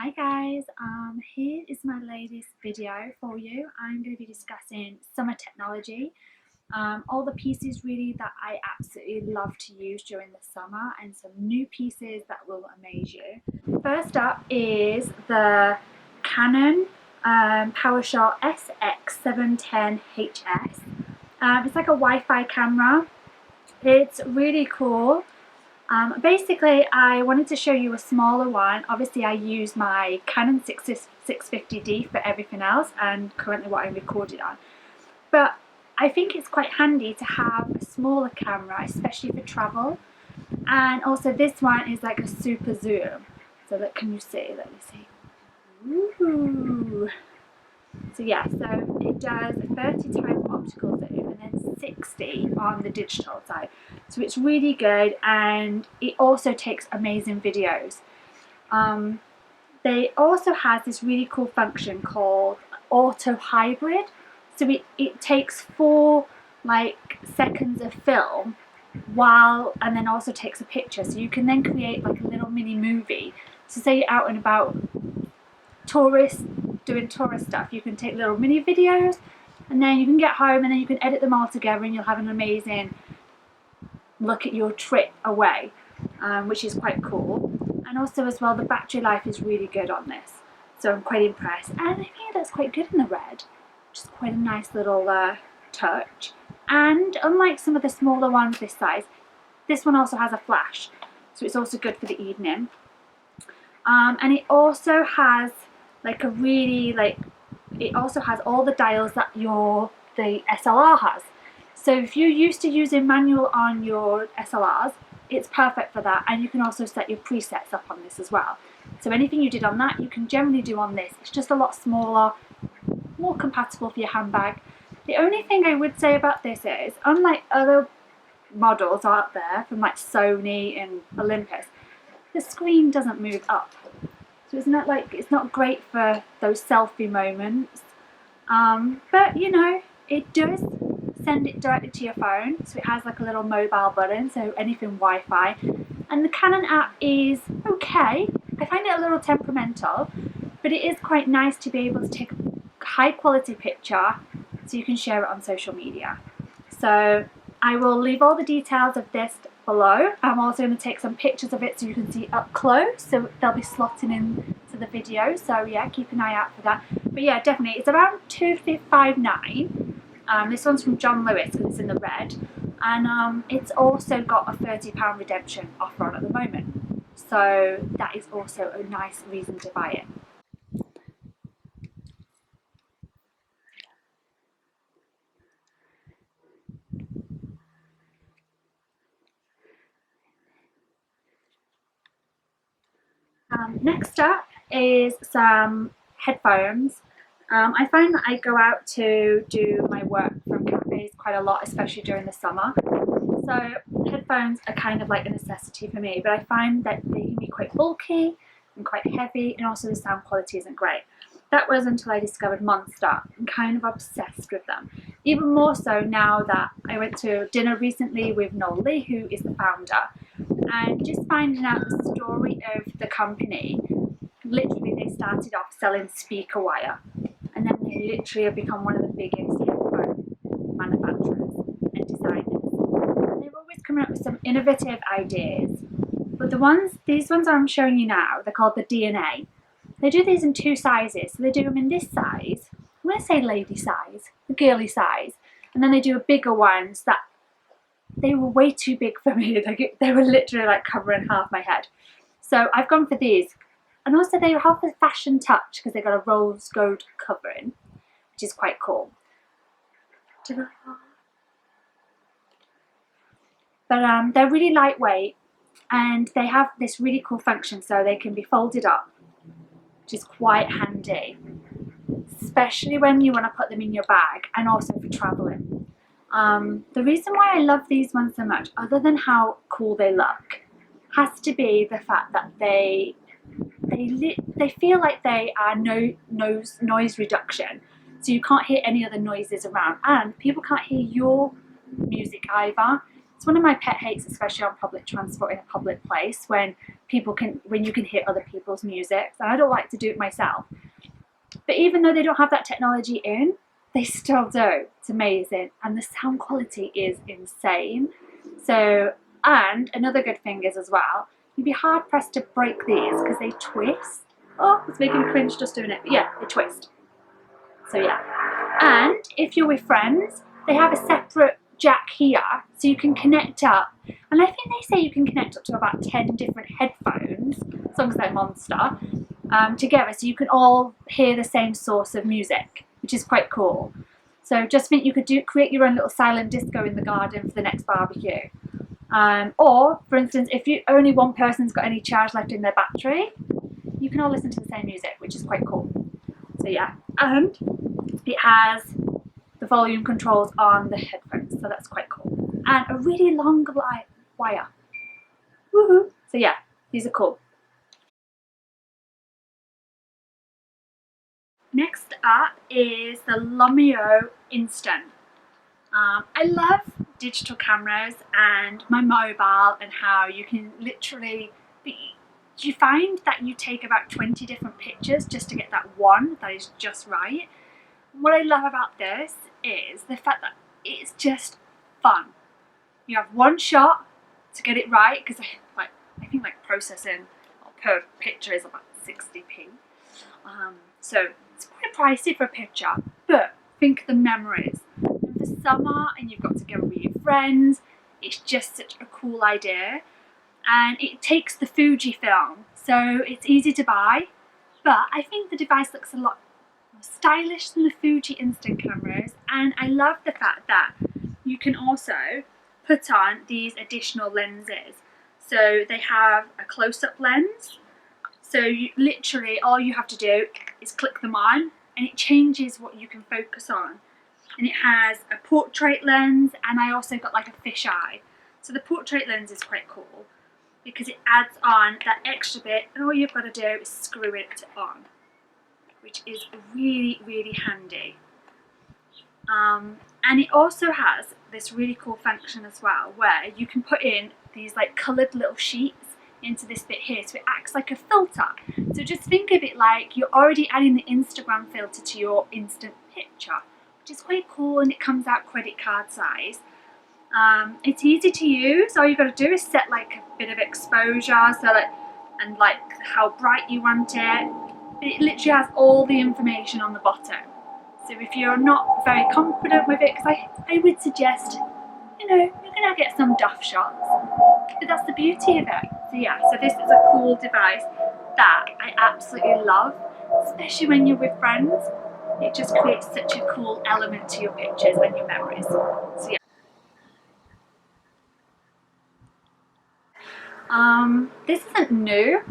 Hi guys, here is my latest video for you. I'm going to be discussing summer technology, all the pieces really that I absolutely love to use during the summer and some new pieces that will amaze you. First up is the Canon Powershot SX710 HS. It's like a Wi-Fi camera. It's really cool. Basically, I wanted to show you a smaller one. Obviously, I use my Canon 650D for everything else and currently what I'm recording on. But I think it's quite handy to have a smaller camera, especially for travel. And also this one is like a super zoom. So that, can you see? Let me see. Ooh. So yeah, so it does 30 times optical zoom and then 60 on the digital side. So it's really good, and it also takes amazing videos. They also has this really cool function called auto hybrid. So it takes 4 seconds of film and then also takes a picture. So you can then create like a little mini movie. So say you're out and about doing tourist stuff, you can take little mini videos and then you can get home and then you can edit them all together and you'll have an amazing look at your trip away, which is quite cool. And also as well, the battery life is really good on this, so I'm quite impressed. And I think that's quite good in the red, which is quite a nice little touch. And unlike some of the smaller ones this size, this one also has a flash, so it's also good for the evening. And it also has like it also has all the dials that the SLR has. So if you're used to using manual on your SLRs, it's perfect for that, and you can also set your presets up on this as well. So anything you did on that, you can generally do on this. It's just a lot smaller, more compatible for your handbag. The only thing I would say about this is, unlike other models out there from like Sony and Olympus, the screen doesn't move up. So it's not great for those selfie moments. But you know, it does send it directly to your phone, so it has like a little mobile button, so anything Wi-Fi. And the Canon app is okay. I find it a little temperamental, but it is quite nice to be able to take a high quality picture so you can share it on social media. So I will leave all the details of this below. I'm also going to take some pictures of it so you can see up close, so they'll be slotting in to the video, so yeah, keep an eye out for that. But yeah, definitely, it's around $259. This one's from John Lewis because it's in the red, and it's also got a £30 redemption offer on at the moment, so that is also a nice reason to buy it. Next up is some headphones. I find that I go out to do my work from cafes quite a lot, especially during the summer. So headphones are kind of like a necessity for me, but I find that they can be quite bulky and quite heavy, and also the sound quality isn't great. That was until I discovered Monster. I'm kind of obsessed with them. Even more so now that I went to dinner recently with Noel Lee, who is the founder, and just finding out the story of the company. Literally, they started off selling speaker wire, and then they literally have become one of the biggest headphone manufacturers and designers. And they're always coming up with some innovative ideas. But these ones I'm showing you now, they're called the DNA. They do these in 2 sizes. So they do them in this size, I'm going to say lady size, the girly size, and then they do bigger ones that they were way too big for me. They were literally like covering half my head. So I've gone for these. And also they have the fashion touch because they've got a rose gold covering, which is quite cool. But they're really lightweight, and they have this really cool function, so they can be folded up, which is quite handy, especially when you want to put them in your bag and also for traveling. The reason why I love these ones so much, other than how cool they look, has to be the fact that they feel like they are noise reduction, so you can't hear any other noises around, and people can't hear your music either. It's one of my pet hates, especially on public transport in a public place, when you can hear other people's music. And I don't like to do it myself. But even though they don't have that technology in, they still do. It's amazing. And the sound quality is insane. So, and another good thing is as well, you'd be hard pressed to break these because they twist. Oh, it's making me cringe just doing it. But yeah, they twist. So yeah. And if you're with friends, they have a separate jack here, so you can connect up. And I think they say you can connect up to about 10 different headphones, as long as they're Monster, together, so you can all hear the same source of music, which is quite cool. So just think you could create your own little silent disco in the garden for the next barbecue. Or, for instance, if only one person's got any charge left in their battery, you can all listen to the same music, which is quite cool. So yeah, and it has the volume controls on the headphones, so that's quite cool. And a really long wire. Woohoo! So yeah, these are cool. Next up is the Knomo Instant. I love digital cameras and my mobile, and how you can literally you find that you take about 20 different pictures just to get that one that is just right. What I love about this is the fact that it's just fun. You have one shot to get it right, because I think processing per picture is about 60p. So it's quite pricey for a picture, but think of the memories. And for summer and you've got to go with your friends, it's just such a cool idea. And it takes the Fujifilm, so it's easy to buy, but I think the device looks a lot more stylish than the Fuji instant cameras. And I love the fact that you can also put on these additional lenses. So they have a close-up lens, so you literally all you have to do is click them on and it changes what you can focus on. And it has a portrait lens, and I also got like a fisheye. So the portrait lens is quite cool because it adds on that extra bit, and all you've got to do is screw it on, which is really, really handy. And it also has this really cool function as well, where you can put in these like coloured little sheets into this bit here, so it acts like a filter. So just think of it like you're already adding the Instagram filter to your instant picture, which is quite cool, and it comes out credit card size. It's easy to use. All you've got to do is set like a bit of exposure, and how bright you want it. It literally has all the information on the bottom. So if you're not very confident with it, because I would suggest, you're gonna get some duff shots, but that's the beauty of it. So yeah, so this is a cool device that I absolutely love, especially when you're with friends. It just creates such a cool element to your pictures and your memories. So yeah. This isn't new,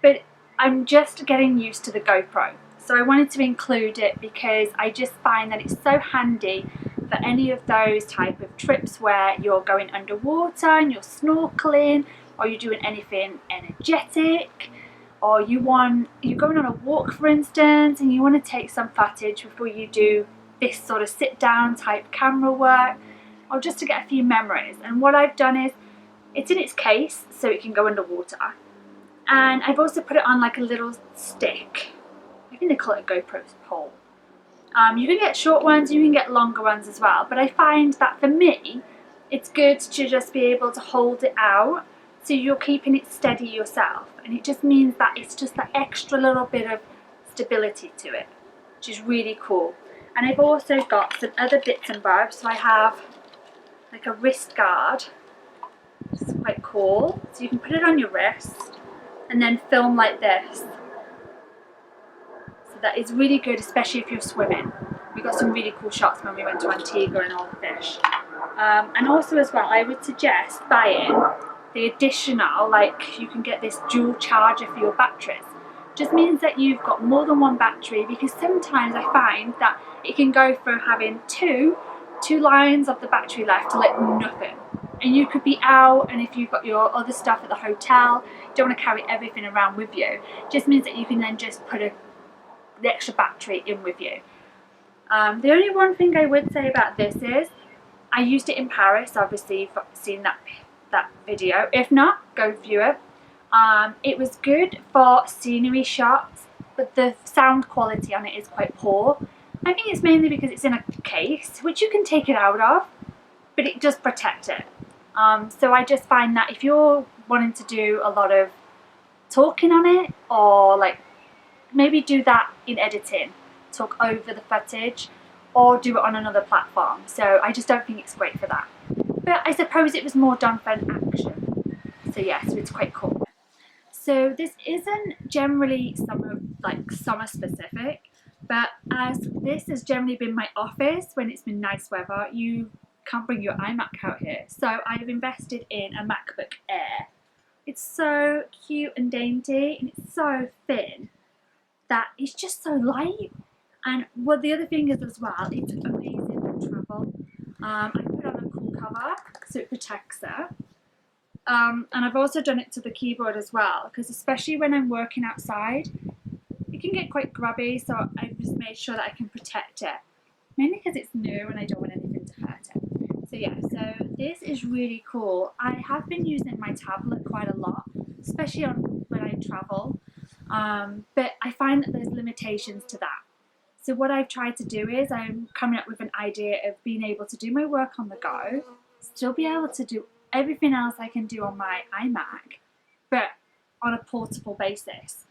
but I'm just getting used to the GoPro. So I wanted to include it because I just find that it's so handy for any of those type of trips where you're going underwater and you're snorkeling, or you're doing anything energetic, or you're going on a walk, for instance, and you want to take some footage before you do this sort of sit down type camera work, or just to get a few memories. And what I've done is, it's in its case so it can go underwater, and I've also put it on like a little stick. I think they call it a GoPro pole. You can get short ones, you can get longer ones as well, but I find that for me it's good to just be able to hold it out, so you're keeping it steady yourself, and it just means that it's just that extra little bit of stability to it, which is really cool. And I've also got some other bits and bobs. So I have like a wrist guard, which is quite cool, so you can put it on your wrist and then film like this. That is really good, especially if you're swimming. We got some really cool shots when we went to Antigua and all the fish. And also as well, I would suggest buying the additional, you can get this dual charger for your batteries. Just means that you've got more than one battery, because sometimes I find that it can go from having two lines of the battery left to like nothing. And you could be out, and if you've got your other stuff at the hotel, you don't want to carry everything around with you. It just means that you can then just put the extra battery in with you. The only one thing I would say about this is, I used it in Paris, obviously, if you've seen that video. If not, go view it. It was good for scenery shots, but the sound quality on it is quite poor. I think it's mainly because it's in a case, which you can take it out of, but it does protect it. So I just find that if you're wanting to do a lot of talking on it, or like maybe do that in editing, talk over the footage, or do it on another platform. So I just don't think it's great for that. But I suppose it was more done for an action. So yeah, so it's quite cool. So this isn't generally summer specific, but as this has generally been my office when it's been nice weather, you can't bring your iMac out here. So I've invested in a MacBook Air. It's so cute and dainty, and it's so thin that it's just so light. And well, the other thing is as well, it's amazing for travel. I put on a cool cover so it protects it. And I've also done it to the keyboard as well, because especially when I'm working outside, it can get quite grubby, so I've just made sure that I can protect it. Mainly because it's new and I don't want anything to hurt it. So yeah, so this is really cool. I have been using my tablet quite a lot, especially when I travel, but I find that there's limitations to that. So what I've tried to do is I'm coming up with an idea of being able to do my work on the go, still be able to do everything else I can do on my iMac, but on a portable basis.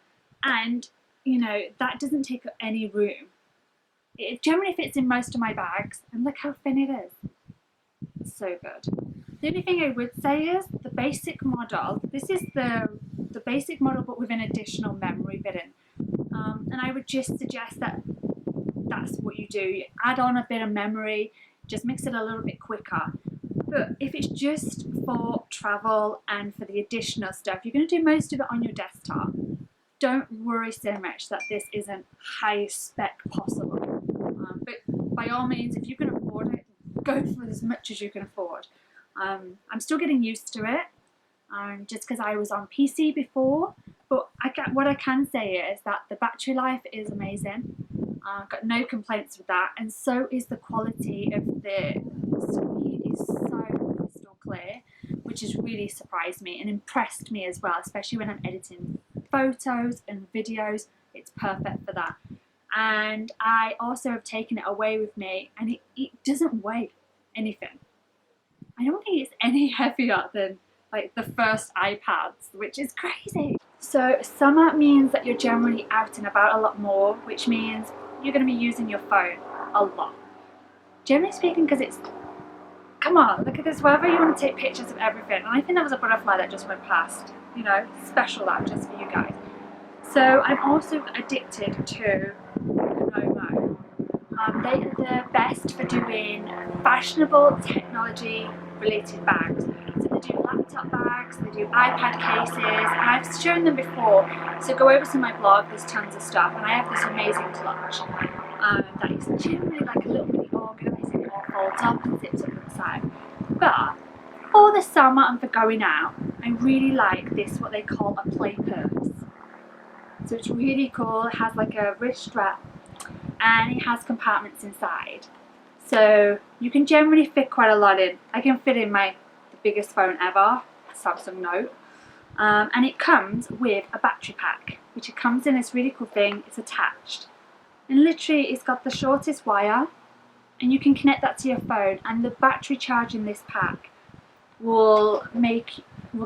And, you know, that doesn't take up any room. It generally fits in most of my bags, and look how thin it is. It's so good. The only thing I would say is the basic model. This is the basic model, but with an additional memory bit in. And I would just suggest that that's what you do. You add on a bit of memory, just makes it a little bit quicker. But if it's just for travel and for the additional stuff, you're going to do most of it on your desktop. Don't worry so much that this isn't highest spec possible. But by all means, if you can afford it, go for as much as you can afford. I'm still getting used to it, just because I was on PC before. But what I can say is that the battery life is amazing. I've got no complaints with that, and so is the quality of the screen is so crystal clear, which has really surprised me and impressed me as well, especially when I'm editing photos and videos. It's perfect for that. And I also have taken it away with me, and it doesn't weigh anything. I don't think it's any heavier than like the first iPads, which is crazy. So summer means that you're generally out and about a lot more, which means you're going to be using your phone a lot. Generally speaking, because it's, come on, look at this weather, you want to take pictures of everything. And I think that was a butterfly that just went past, you know, special that just for you guys. So I'm also addicted to Knomo. They are the best for doing fashionable technology related bags. So they do laptop bags, they do iPad cases, and I've shown them before. So go over to my blog, there's tons of stuff, and I have this amazing clutch that is generally like a little mini organiser, it all folds up and zips up to the side. But for the summer and for going out, I really like this, what they call a play purse. So it's really cool, it has like a wrist strap and it has compartments inside. So you can generally fit quite a lot in. I can fit in the biggest phone ever, Samsung Note. And it comes with a battery pack, which it comes in this really cool thing, it's attached. And literally it's got the shortest wire, and you can connect that to your phone, and the battery charge in this pack will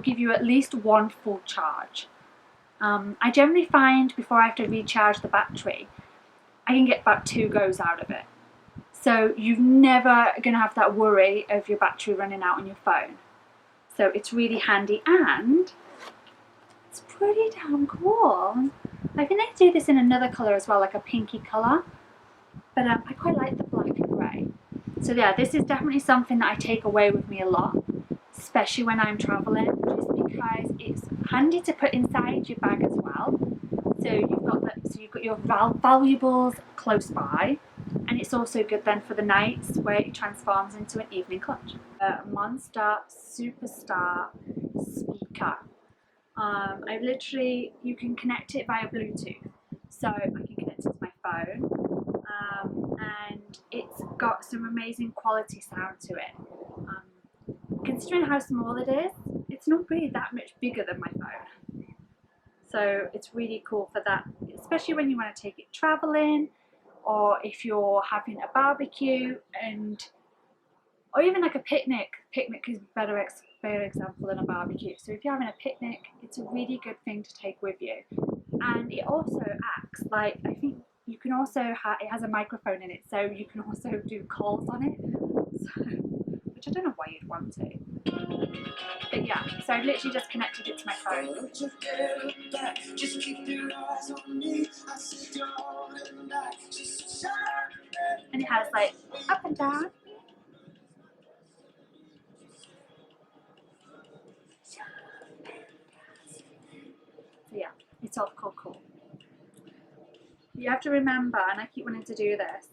give you at least one full charge. I generally find before I have to recharge the battery, I can get about 2 goes out of it. So you're never going to have that worry of your battery running out on your phone. So it's really handy, and it's pretty damn cool. I think they do this in another colour as well, like a pinky colour. But I quite like the black and grey. So yeah, this is definitely something that I take away with me a lot, especially when I'm travelling, just because it's handy to put inside your bag as well. So you've got your valuables close by, and it's also good then for the nights where it transforms into an evening clutch. A Monster Superstar speaker. You can connect it via Bluetooth, so I can connect it to my phone, and it's got some amazing quality sound to it. Considering how small it is, it's not really that much bigger than my phone. So it's really cool for that, especially when you want to take it traveling, or if you're having a barbecue, or even like a picnic. Picnic is a better example than a barbecue. So if you're having a picnic, it's a really good thing to take with you. And it also acts like, I think you can also it has a microphone in it, so you can also do calls on it. So, which I don't know why you'd want to. But yeah, so I've literally just connected it to my phone. Just keep your eyes on me. And it has like up and down. So yeah, it's all cool. You have to remember, and I keep wanting to do this,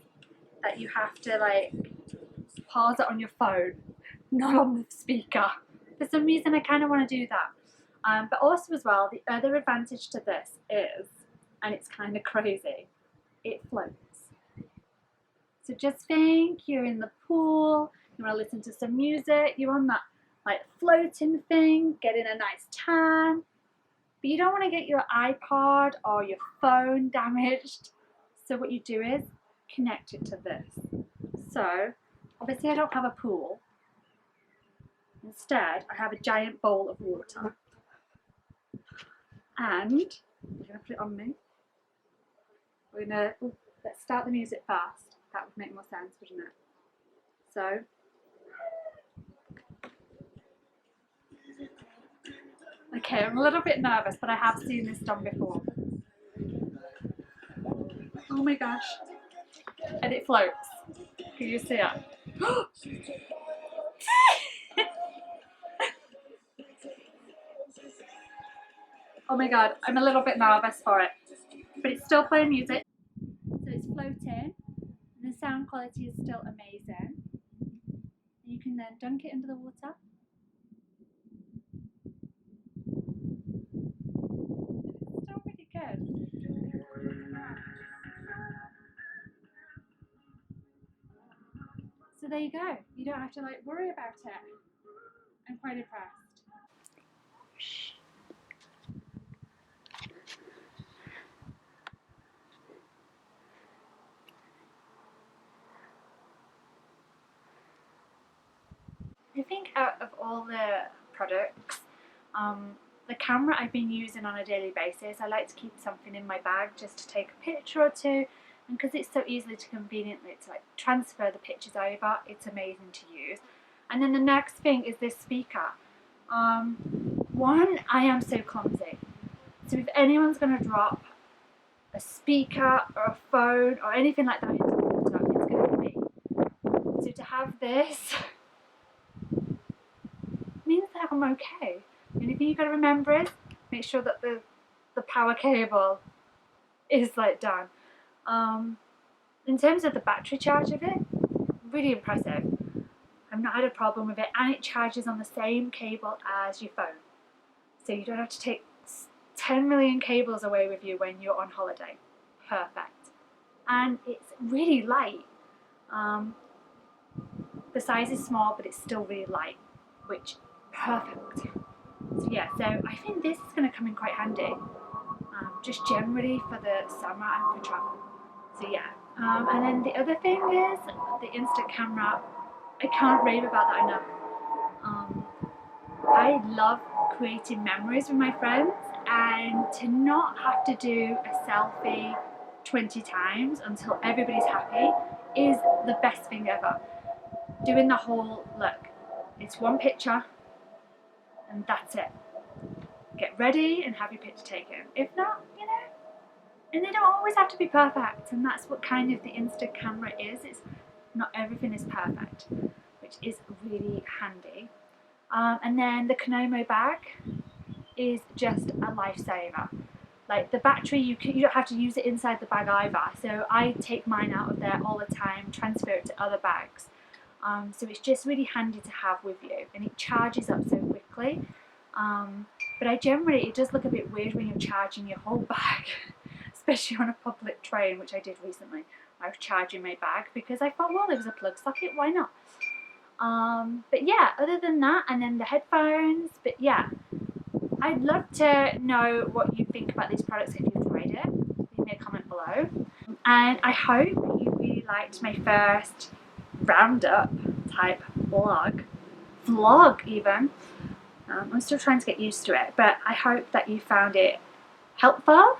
that you have to like pause it on your phone, not on the speaker. For some reason I kind of want to do that. But also as well, the other advantage to this is, and it's kind of crazy, it floats. So just think you're in the pool, you want to listen to some music, you're on that like floating thing, getting a nice tan, but you don't want to get your iPod or your phone damaged. So what you do is connect it to this. So obviously I don't have a pool. Instead, I have a giant bowl of water. And I'm going to put it on me. We're going to, let's start the music first. That would make more sense, wouldn't it? So, okay, I'm a little bit nervous, but I have seen this done before. Oh my gosh. And it floats. Can you see it? Oh my god, I'm a little bit nervous for it. But it's still playing music. So it's floating. And the sound quality is still amazing. And you can then dunk it into the water. It's still pretty good. So there you go. You don't have to like worry about it. I'm quite impressed. I think out of all the products, the camera I've been using on a daily basis, I like to keep something in my bag just to take a picture or two, and because it's so easily to conveniently to like transfer the pictures over, it's amazing to use. And then the next thing is this speaker. One, I am so clumsy, so if anyone's going to drop a speaker or a phone or anything like that into the water, it's going to be me. So to have this means that I'm okay. The only thing you've got to remember is make sure that the power cable is like down. In terms of the battery charge of it, really impressive. I've not had a problem with it, and it charges on the same cable as your phone. So you don't have to take 10 million cables away with you when you're on holiday. Perfect. And it's really light. The size is small, but it's still really light, which perfect. So yeah, so I think this is going to come in quite handy, just generally for the summer and for travel. So yeah, and then the other thing is the instant camera. I can't rave about that enough. I love creating memories with my friends, and to not have to do a selfie 20 times until everybody's happy is the best thing ever. Doing the whole, look, it's one picture and that's it. Get ready and have your picture taken. If not, you know, and they don't always have to be perfect, and that's what kind of the instant camera is. It's not everything is perfect, which is really handy. And then the Knomo bag is just a lifesaver. Like the battery, you don't have to use it inside the bag either. So I take mine out of there all the time, transfer it to other bags. So it's just really handy to have with you, and it charges up so quickly. But it does look a bit weird when you're charging your whole bag, especially on a public train, which I did recently. I was charging my bag because I thought, well, there was a plug socket, why not? But yeah, other than that, and then the headphones, but yeah, I'd love to know what you think about these products if you've tried it. Leave me a comment below. And I hope you really liked my first roundup type vlog even. I'm still trying to get used to it, but I hope that you found it helpful.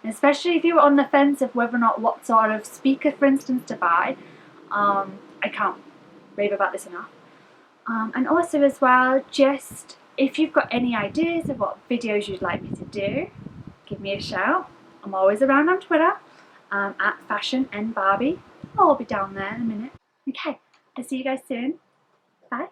Especially if you were on the fence of whether or not what sort of speaker, for instance, to buy. I can't rave about this enough. And also as well, just if you've got any ideas of what videos you'd like me to do, give me a shout. I'm always around on Twitter, at FashionNBarbie. I'll be down there in a minute. Okay, I'll see you guys soon. Bye.